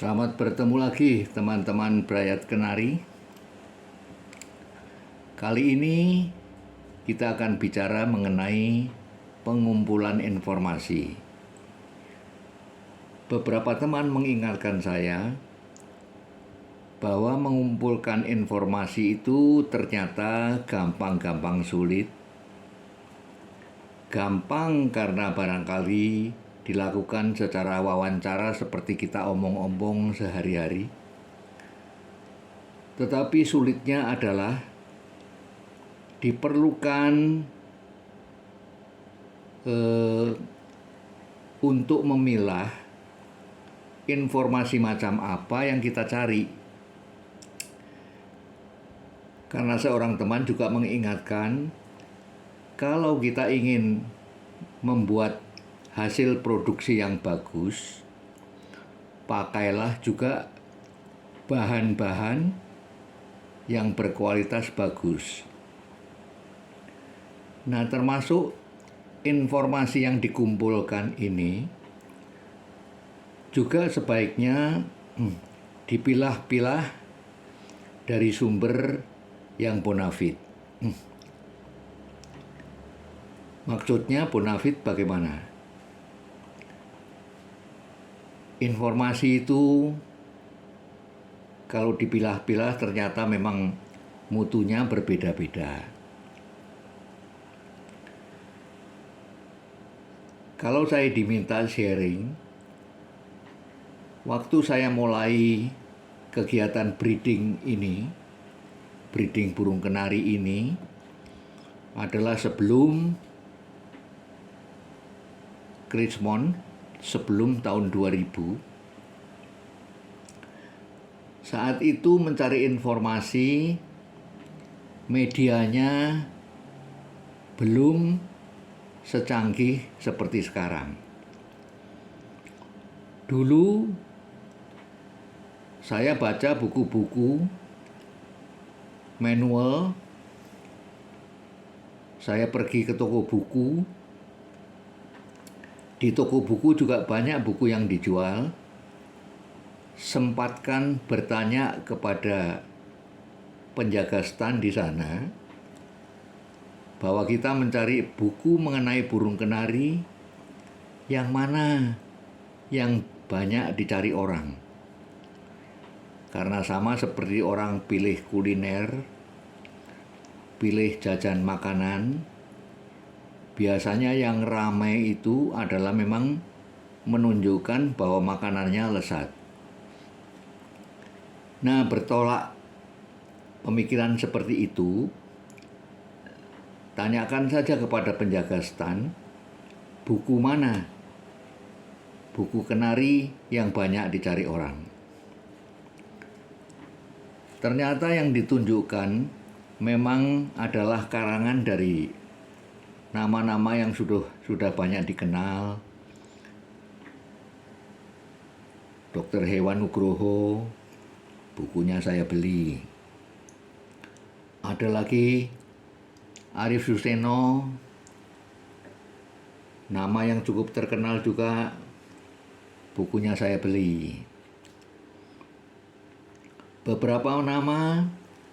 Selamat bertemu lagi teman-teman Brayat Kenari. Kali ini kita akan bicara mengenai pengumpulan informasi. Beberapa teman mengingatkan saya bahwa mengumpulkan informasi itu ternyata gampang-gampang sulit. Gampang karena barangkali dilakukan secara wawancara seperti kita omong-omong sehari-hari. Tetapi sulitnya adalah diperlukan untuk memilah informasi macam apa yang kita cari. Karena seorang teman juga mengingatkan, kalau kita ingin membuat hasil produksi yang bagus, pakailah juga bahan-bahan yang berkualitas bagus. Nah, termasuk informasi yang dikumpulkan ini juga sebaiknya dipilah-pilah dari sumber yang bonafit. Maksudnya bonafit bagaimana? Informasi itu kalau dipilah-pilah ternyata memang mutunya berbeda-beda. Kalau saya diminta sharing, waktu saya mulai kegiatan breeding ini, breeding burung kenari ini, adalah sebelum Krismon, sebelum tahun 2000. Saat itu mencari informasi, medianya belum secanggih seperti sekarang. Dulu saya baca buku-buku manual, saya pergi ke toko buku. Di toko buku juga banyak buku yang dijual. Sempatkan bertanya kepada penjaga stand di sana bahwa kita mencari buku mengenai burung kenari yang mana yang banyak dicari orang. Karena sama seperti orang pilih kuliner, pilih jajan makanan, biasanya yang ramai itu adalah memang menunjukkan bahwa makanannya lezat. Nah, bertolak pemikiran seperti itu, tanyakan saja kepada penjaga stand, buku mana? Buku kenari yang banyak dicari orang. Ternyata yang ditunjukkan memang adalah karangan dari nama-nama yang sudah banyak dikenal. Dr. Hewan Nugroho, bukunya saya beli. Ada lagi Arif Suseno, nama yang cukup terkenal juga, bukunya saya beli. Beberapa nama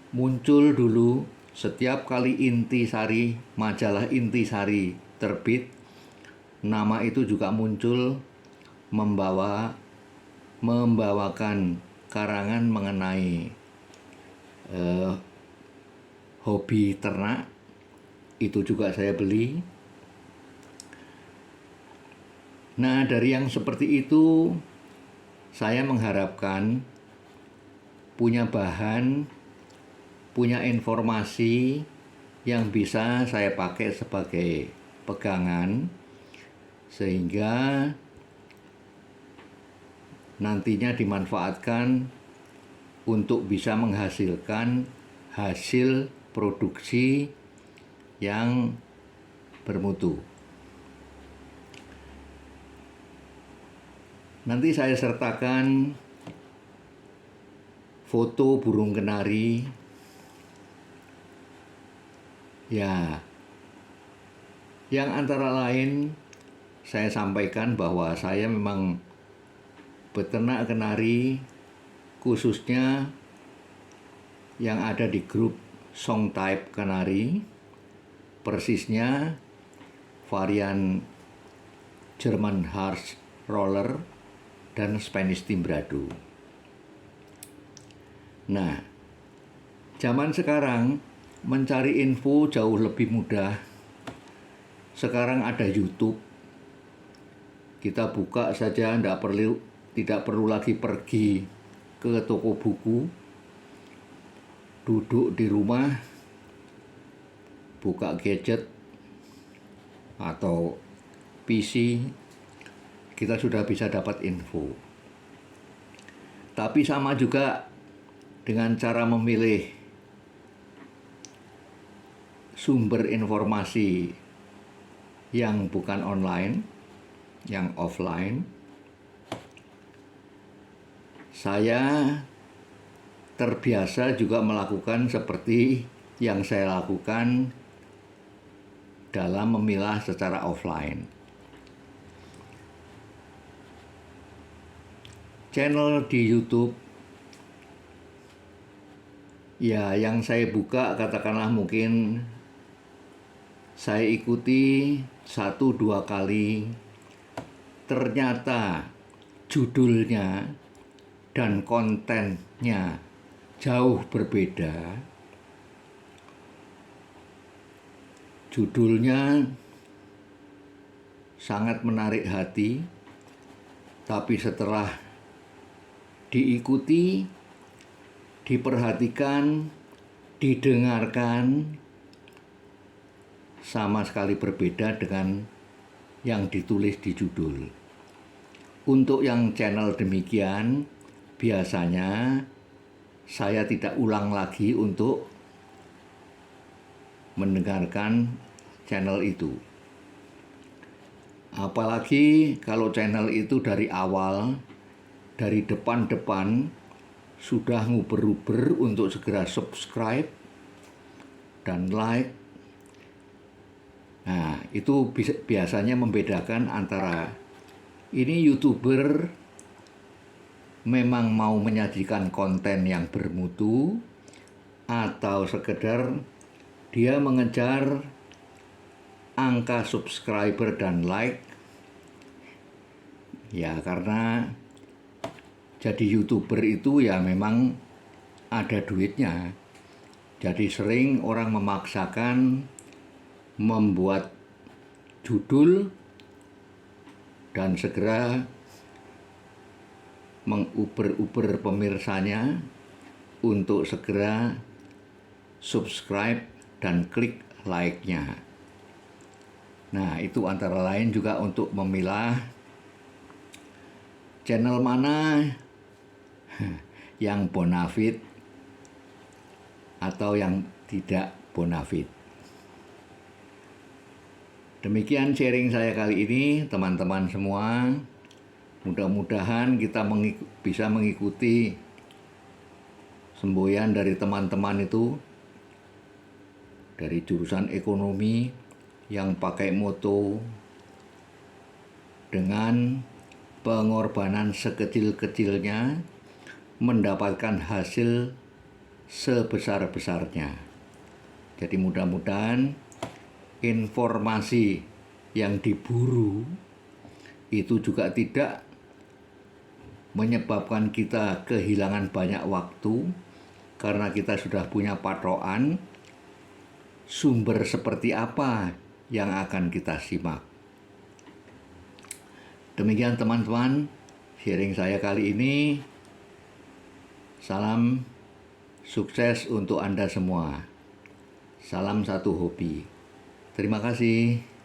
muncul dulu setiap kali Intisari, majalah Intisari terbit, nama itu juga muncul membawakan karangan mengenai hobi ternak, itu juga saya beli. Nah, dari yang seperti itu saya mengharapkan punya bahan, punya informasi yang bisa saya pakai sebagai pegangan, sehingga nantinya dimanfaatkan untuk bisa menghasilkan hasil produksi yang bermutu. Nanti saya sertakan foto burung kenari. Ya, yang antara lain saya sampaikan bahwa saya memang peternak kenari, khususnya yang ada di grup Song Type Kenari, persisnya varian German Harsh Roller dan Spanish Timbrado. Nah, zaman sekarang mencari info jauh lebih mudah. Sekarang ada YouTube. Kita buka saja, tidak perlu lagi pergi ke toko buku. Duduk di rumah, buka gadget atau PC, kita sudah bisa dapat info. Tapi sama juga dengan cara memilih sumber informasi yang bukan online, yang offline. Saya terbiasa juga melakukan seperti yang saya lakukan dalam memilah secara offline. Channel di YouTube, ya yang saya buka katakanlah mungkin saya ikuti 1-2 kali, ternyata judulnya dan kontennya jauh berbeda. Judulnya sangat menarik hati, tapi setelah diikuti, diperhatikan, didengarkan, sama sekali berbeda dengan yang ditulis di judul. Untuk yang channel demikian, biasanya saya tidak ulang lagi untuk mendengarkan channel itu. Apalagi kalau channel itu dari awal, dari depan-depan sudah nguber-uber untuk segera subscribe dan like. Nah, itu biasanya membedakan antara ini YouTuber memang mau menyajikan konten yang bermutu atau sekedar dia mengejar angka subscriber dan like. Ya, karena jadi YouTuber itu ya memang ada duitnya. Jadi sering orang memaksakan membuat judul dan segera menguber-uber pemirsanya untuk segera subscribe dan klik like-nya. Nah, itu antara lain juga untuk memilah channel mana yang bonafit atau yang tidak bonafit. Demikian sharing saya kali ini, teman-teman semua. Mudah-mudahan kita bisa mengikuti semboyan dari teman-teman itu dari jurusan ekonomi yang pakai moto dengan pengorbanan sekecil-kecilnya mendapatkan hasil sebesar-besarnya. Jadi mudah-mudahan informasi yang diburu itu juga tidak menyebabkan kita kehilangan banyak waktu karena kita sudah punya patokan sumber seperti apa yang akan kita simak. Demikian teman-teman, sharing saya kali ini. Salam sukses untuk Anda semua. Salam satu hobi. Terima kasih.